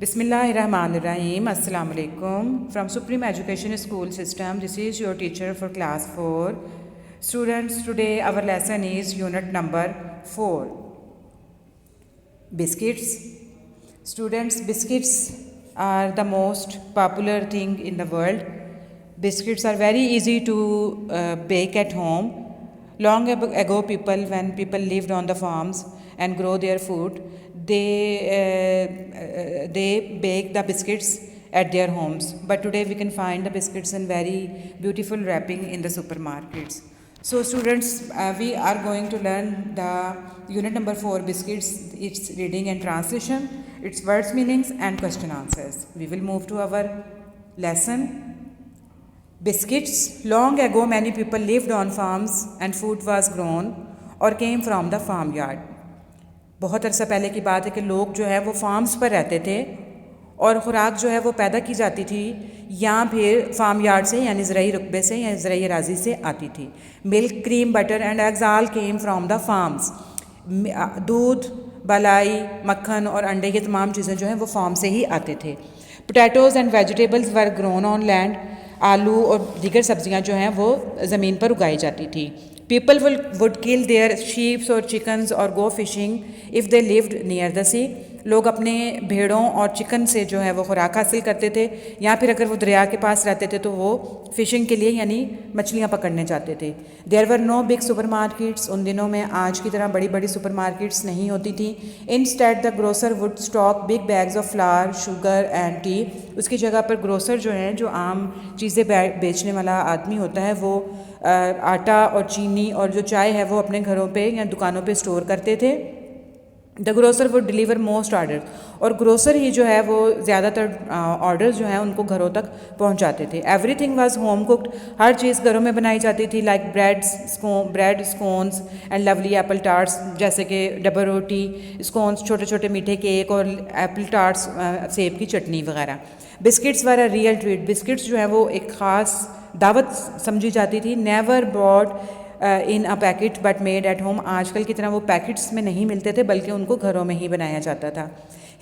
Bismillahirrahmanirrahim. Assalamu alaikum. From Supreme Education School System, this is your teacher for class 4. Students, today our lesson is unit number 4. Biscuits. Students, biscuits are the most popular thing in the world. Biscuits are very easy to bake at home. Long ago, when people lived on the farms and grow their food, they bake the biscuits at their homes. But today we can find the biscuits in very beautiful wrapping in the supermarkets. So students, we are going to learn the unit number 4 biscuits, its reading and translation, its words meanings and question answers. We will move to our lesson. Biscuits. Long ago many people lived on farms and food was grown or came from the farmyard. बहुत अरसा पहले की बात है कि लोग जो है वो फार्म्स पर रहते थे और खुराक जो है वो पैदा की जाती थी या फिर फार्म यार्ड से यानी ज़राई रुकबे से या ज़राई अराज़ी से आती थी. Milk, cream, butter and eggs all came from the farms. दूध, मलाई, मक्खन और अंडे ये तमाम चीज़ें जो हैं वो फार्म से ही आते थे. Potatoes and vegetables were grown on land. आलू और दीगर सब्जियां जो हैं वो ज़मीन पर उगाई जाती थी. People would kill their sheep or chickens or go fishing if they lived near the sea. लोग अपने भेड़ों और चिकन से जो है वो खुराक हासिल करते थे या फिर अगर वो दरिया के पास रहते थे तो वो फ़िशिंग के लिए यानी मछलियाँ पकड़ने जाते थे. There were no big supermarkets. उन दिनों में आज की तरह बड़ी बड़ी सुपरमार्केट्स नहीं होती थी. Instead the grocer would stock big bags of flour, sugar and tea. उसकी जगह पर ग्रोसर जो है, जो आम चीज़ें बेचने वाला आदमी होता है, वो आटा और चीनी और जो चाय है वो अपने घरों पे या दुकानों पे स्टोर करते थे. The grocer would deliver most order. और ग्रोसर ही जो है वो ज़्यादातर ऑर्डर जो हैं उनको घरों तक पहुंचाते थे. Everything was home cooked. हर चीज़ घरों में बनाई जाती थी. Like bread, scones and lovely apple tarts, जैसे कि डबर रोटी, स्कोन्स, छोटे छोटे मीठे केक और एप्पल टार्ट्स, सेब की चटनी वगैरह. Biscuits were a real treat. Biscuits जो है वो एक ख़ास दावत समझी जाती थी. Never brought in a packet but made at home. आजकल की तरह वो पैकेट्स में नहीं मिलते थे बल्कि उनको घरों में ही बनाया जाता था.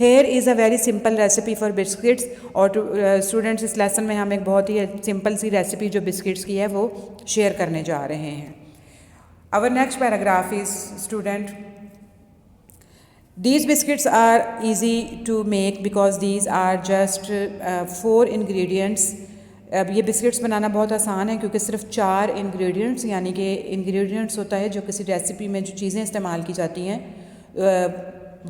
Here is a very simple recipe for biscuits. और स्टूडेंट्स, इस लेसन में हम एक बहुत ही सिंपल सी रेसिपी जो बिस्किट्स की है वो शेयर करने जा रहे हैं. Our next paragraph is student, these biscuits are easy to make because these are just 4 ingredients. अब ये बिस्किट्स बनाना बहुत आसान है क्योंकि सिर्फ 4 इंग्रेडिएंट्स यानी कि इंग्रेडिएंट्स होता है जो किसी रेसिपी में जो चीज़ें इस्तेमाल की जाती हैं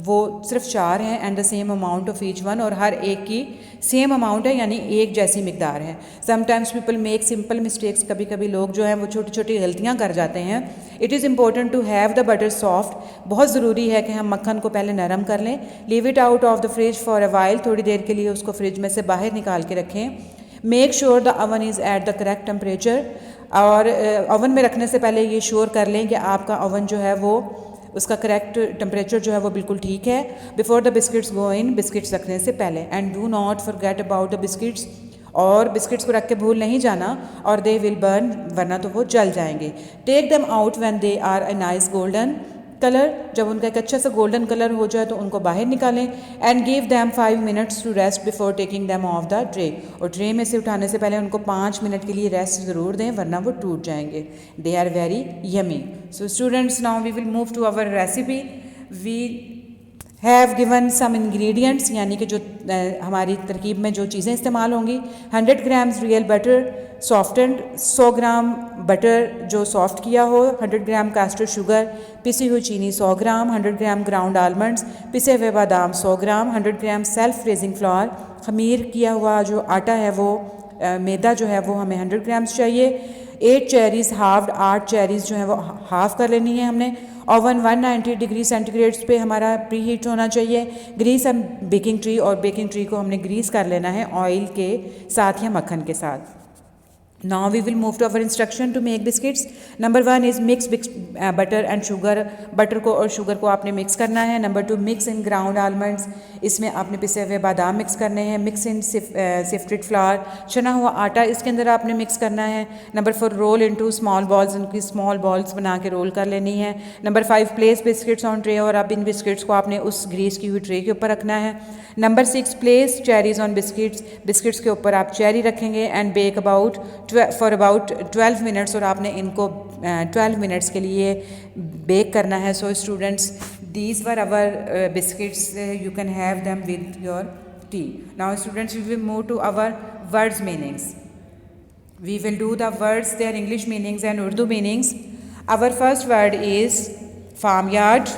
वो सिर्फ 4 हैं. And the same amount of each one. और हर एक की सेम अमाउंट है यानी एक जैसी मिकदार है. Sometimes people make simple mistakes. कभी कभी लोग जो हैं वो छोटी छोटी गलतियाँ कर जाते हैं. It is important to have the butter soft. बहुत ज़रूरी है कि हम मक्खन को पहले नरम कर लें. Leave it out of the fridge for a while. थोड़ी देर के लिए उसको फ्रिज में से बाहर निकाल के रखें. Make sure the oven is at the correct temperature. और ओवन में रखने से पहले ये श्योर कर लें कि आपका ओवन जो है वो उसका करेक्ट टेम्परेचर जो है वो बिल्कुल ठीक है. Before the biscuits go in. Biscuits रखने से पहले. And do not forget about the biscuits. और बिस्किट्स को रख के भूल नहीं जाना. और दे विल बर्न, वरना तो वो जल जाएंगे. Take them out when they are a nice golden colour. जब उनका एक अच्छा सा गोल्डन कलर हो जाए तो उनको बाहर निकालें. And give them 5 minutes to rest before taking them off the tray. और ट्रे में से उठाने से पहले उनको 5 मिनट के लिए रेस्ट ज़रूर दें वरना वो टूट जाएंगे. They are very yummy. So students, now we will move to our recipe. We have given some ingredients यानी कि जो हमारी तरकीब में जो चीज़ें इस्तेमाल होंगी. 100 ग्राम्स रियल बटर सॉफ्टेंड. 100 ग्राम बटर जो सॉफ्ट किया हो. 100 ग्राम कास्टर शुगर. पिसी हुई चीनी 100 ग्राम. 100 ग्राम ग्राउंड आलमंड्स. पिसे हुए बादाम 100 ग्राम. 100 ग्राम सेल्फ रेजिंग फ्लावर. खमीर किया हुआ जो आटा है वो मैदा जो है वो हमें 100 ग्राम्स चाहिए. 8 चेरीज़ हाफ्ड. 8 चेरीज़ जो है वो हाफ़ कर लेनी है हमने. ओवन 190 डिग्री सेंटीग्रेड्स पे हमारा प्री हीट होना चाहिए. Grease and baking tray. और बेकिंग ट्री को हमने ग्रीस कर लेना है ऑयल के साथ या मक्खन के साथ. Now we will move to our instruction to make biscuits. Number 1 is mix butter and sugar. Butter को और शुगर को आपने मिक्स करना है. Number 2 mix in ground almonds. इसमें आपने पिसे हुए बादाम मिक्स करने हैं. मिक्स इन सिफ्टेड फ्लावर, चना हुआ आटा इसके अंदर आपने मिक्स करना है. Number 4 roll into small balls. इनकी स्मॉल बॉल्स बना के रोल कर लेनी है. Number 5 place biscuits on tray. और अब इन बिस्किट्स को आपने उस ग्रीस की हुई ट्रे के ऊपर रखना है. Number 6 place cherries on biscuits. Biscuits के ऊपर आप चेरी रखेंगे and bake for about 12 minutes. और आपने इनको 12 मिनट्स के लिए बेक करना है. So students, these were our biscuits. You can have them with your tea. Now students, we will move to our words meanings. We will do the words, their English meanings and Urdu meanings. Our first word is farm yard.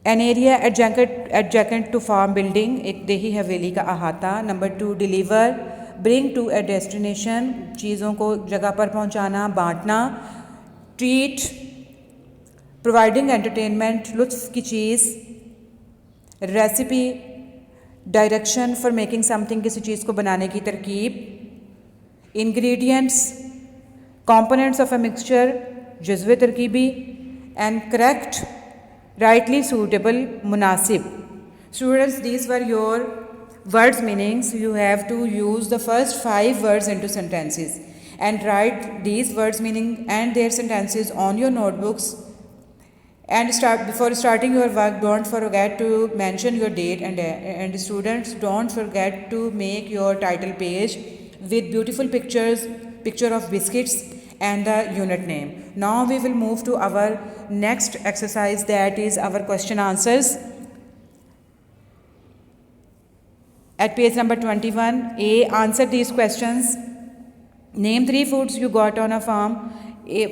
An area adjacent to farm building. एक देही हवेली का अहाता. Number 2 deliver. Bring to a destination. चीज़ों को जगह पर पहुंचाना, बांटना. ट्रीट. प्रोवाइडिंग एंटरटेनमेंट, लुत्फ की चीज़. Recipe. Direction for making something, किसी चीज़ को बनाने की तरकीब. Ingredients. Components of a mixture, जज्वे तरकीबी. And correct, rightly suitable, munasib. Students, these were your words meanings. You have to use the first 5 words into sentences and write these words meaning and their sentences on your notebooks. And before starting your work, don't forget to mention your date. And students, don't forget to make your title page with beautiful picture of biscuits and the unit name. Now we will move to our next exercise, that is our question answers. At page number 21, A, answer these questions. Name 3 foods you got on a farm.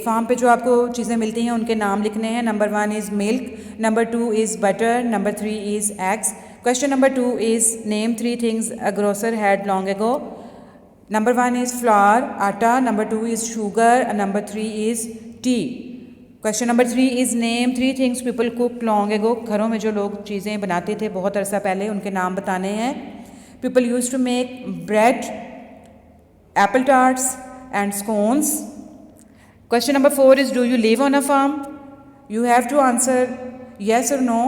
Farm पे जो आपको चीज़ें मिलती हैं उनके नाम लिखने हैं. Number 1 is milk. Number 2 is butter. Number 3 is eggs. Question number 2 is name 3 things a grocer had long ago. Number 1 is flour, आटा. Number 2 is sugar. And number 3 is tea. Question number 3 is name 3 things people cooked long ago. घरों में जो लोग चीज़ें बनाते थे बहुत अरसा पहले, उनके नाम बताने हैं. People used to make bread, apple tarts and scones. Question number 4 is do you live on a farm? You have to answer yes or no.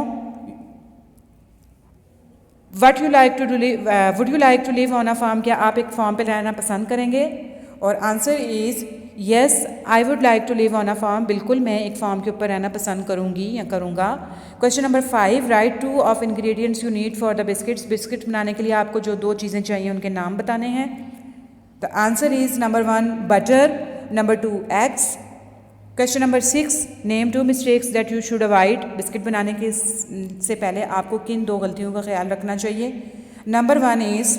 What you like to live? Would you like to live on a farm? क्या आप एक farm पे रहना पसंद करेंगे? और answer is yes, I would like to live on a farm. बिल्कुल मैं एक फार्म के ऊपर रहना पसंद करूँगी या करूँगा. Question number 5, right 2 of ingredients you need for the biscuits. Biscuit बनाने के लिए आपको जो 2 चीज़ें चाहिए उनके नाम बताने हैं. The answer is number 1 butter. Number 2 eggs. Question number 6, name 2 mistakes that you should avoid. Biscuit बनाने के से पहले आपको किन 2 गलतियों का ख्याल रखना चाहिए. Number 1 is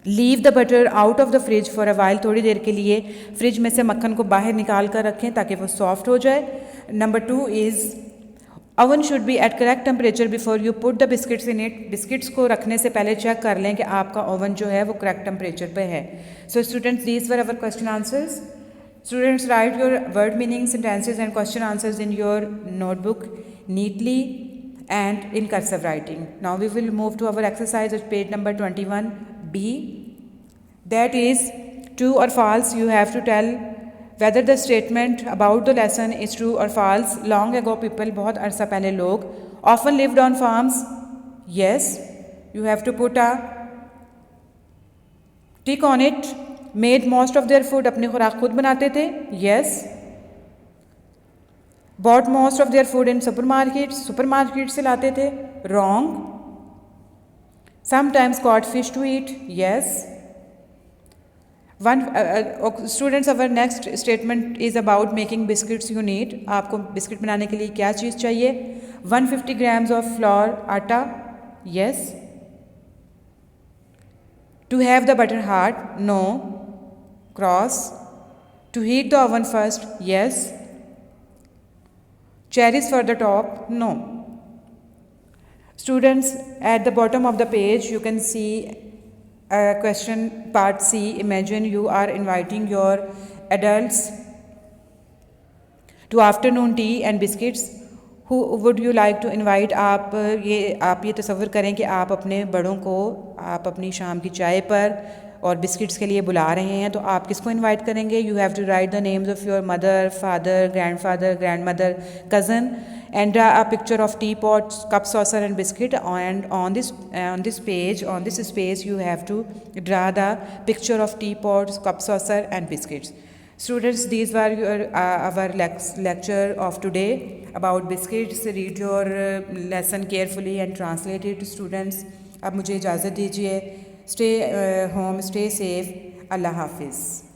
leave the butter out of the fridge for a while. थोड़ी देर के लिए फ्रिज में से मक्खन को बाहर निकाल कर रखें ताकि वो सॉफ्ट हो जाए. Number 2 is oven should be at correct temperature before you put the biscuits in it. Biscuits को रखने से पहले चेक कर लें कि आपका ओवन जो है वो करेक्ट टेम्परेचर पे है. So students, these were our question answers. Students, write your word meanings, sentences and question answers in your notebook neatly and in cursive writing. Now we will move to our exercise at page number 21B. That is true or false. You have to tell whether the statement about the lesson is true or false. Long ago people, बहुत अरसा पहले लोग, often lived on farms. Yes. You have to put a tick on it. Made most of their food, अपनी खुराक खुद बनाते थे. Yes. Bought most of their food in supermarket से लाते थे. Wrong. Sometimes caught fish to eat. Yes. Students, our next statement is about making biscuits you need. आपको biscuit बनाने के लिए क्या चीज़ चाहिए. 150 ग्राम्स ऑफ फ्लोर, आटा. Yes. To have the butter hard? No. Cross. To heat the oven first? Yes. Cherries for the top? No. Students, at the bottom of the page you can see a question part C. Imagine you are inviting your adults to afternoon tea and biscuits. Who would you like to invite? आप ये तसव्वुर करें कि आप अपने बड़ों को आप अपनी शाम की चाय पर और बिस्किट्स के लिए बुला रहे हैं, तो आप किसको इनवाइट करेंगे? You have to write the names of your mother, father, grandmother, cousin, and draw a picture of teapot, cup, saucer and biscuit. And on this space you have to draw the picture of teapot, cup, saucer and biscuits. Students, these were our lecture of today about biscuits. Read your lesson carefully and translate it to students. अब मुझे इजाज़त दीजिए. Stay home, stay safe. Allah Hafiz.